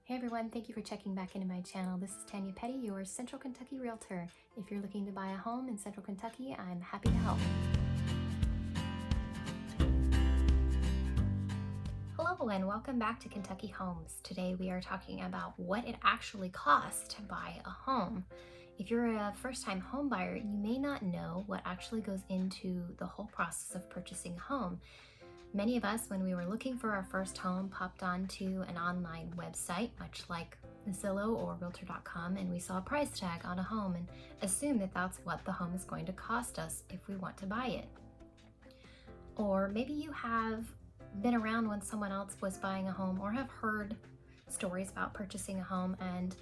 Hey everyone, thank you for checking back into my channel. This is Tanya Petty, your Central Kentucky Realtor. If you're looking to buy a home in Central Kentucky, I'm happy to help. Hello and welcome back to Kentucky Homes. Today we are talking about what it actually costs to buy a home. If you're a first-time home buyer, you may not know what actually goes into the whole process of purchasing a home. Many of us, when we were looking for our first home, popped onto an online website, much like Zillow or Realtor.com, and we saw a price tag on a home and assumed that that's what the home is going to cost us if we want to buy it. Or maybe you have been around when someone else was buying a home or have heard stories about purchasing a home, and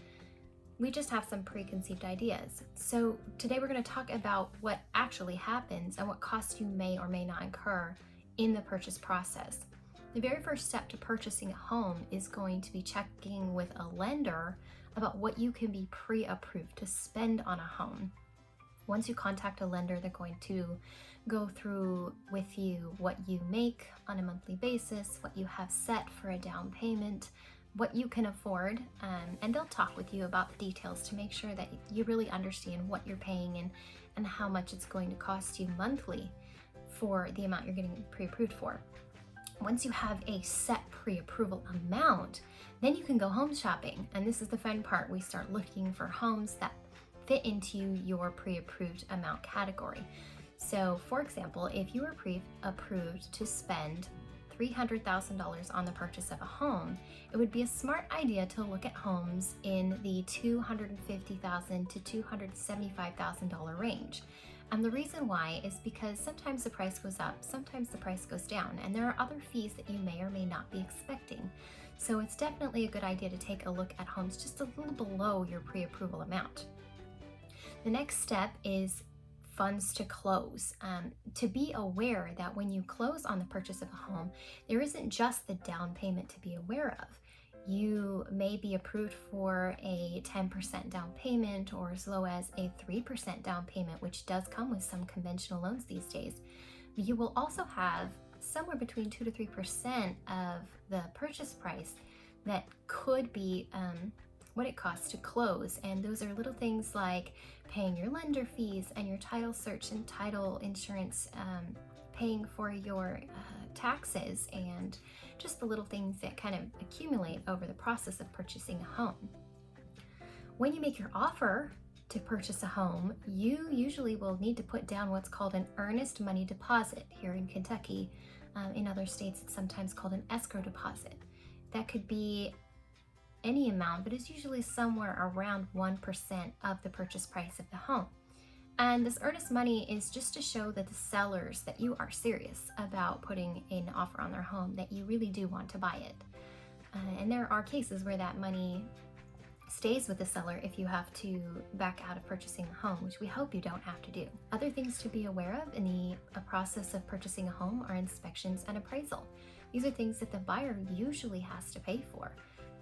we just have some preconceived ideas. So today we're going to talk about what actually happens and what costs you may or may not incur in the purchase process. The very first step to purchasing a home is going to be checking with a lender about what you can be pre-approved to spend on a home. Once you contact a lender, they're going to go through with you what you make on a monthly basis, what you have set for a down payment, what you can afford, and they'll talk with you about the details to make sure that you really understand what you're paying and how much it's going to cost you monthly for the amount you're getting pre-approved for. Once you have a set pre-approval amount, then you can go home shopping. And this is the fun part. We start looking for homes that fit into your pre-approved amount category. So for example, if you were pre-approved to spend $300,000 on the purchase of a home, it would be a smart idea to look at homes in the $250,000 to $275,000 range. And the reason why is because sometimes the price goes up, sometimes the price goes down, and there are other fees that you may or may not be expecting. So it's definitely a good idea to take a look at homes just a little below your pre-approval amount. The next step is funds to close. To be aware that when you close on the purchase of a home, there isn't just the down payment to be aware of. You may be approved for a 10% down payment or as low as a 3% down payment, which does come with some conventional loans these days. You will also have somewhere between 2 to 3% of the purchase price that could be what it costs to close. And those are little things like paying your lender fees and your title search and title insurance, paying for your taxes, and just the little things that kind of accumulate over the process of purchasing a home. When you make your offer to purchase a home, you usually will need to put down what's called an earnest money deposit here in Kentucky. In other states, it's sometimes called an escrow deposit. That could be any amount, but it's usually somewhere around 1% of the purchase price of the home. And this earnest money is just to show that the sellers that you are serious about putting an offer on their home, that you really do want to buy it. And there are cases where that money stays with the seller if you have to back out of purchasing a home, which we hope you don't have to do. Other things to be aware of in the process of purchasing a home are inspections and appraisal. These are things that the buyer usually has to pay for.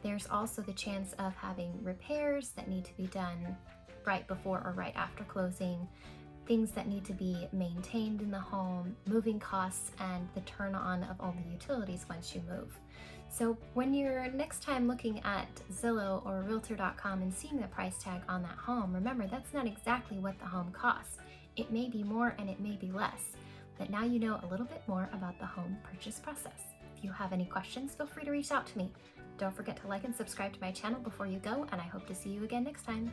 There's also the chance of having repairs that need to be done right before or right after closing, things that need to be maintained in the home, moving costs, and the turn on of all the utilities once you move. So when you're next time looking at Zillow or Realtor.com and seeing the price tag on that home, remember that's not exactly what the home costs. It may be more and it may be less, but now you know a little bit more about the home purchase process. If you have any questions, feel free to reach out to me. Don't forget to like and subscribe to my channel before you go, and I hope to see you again next time.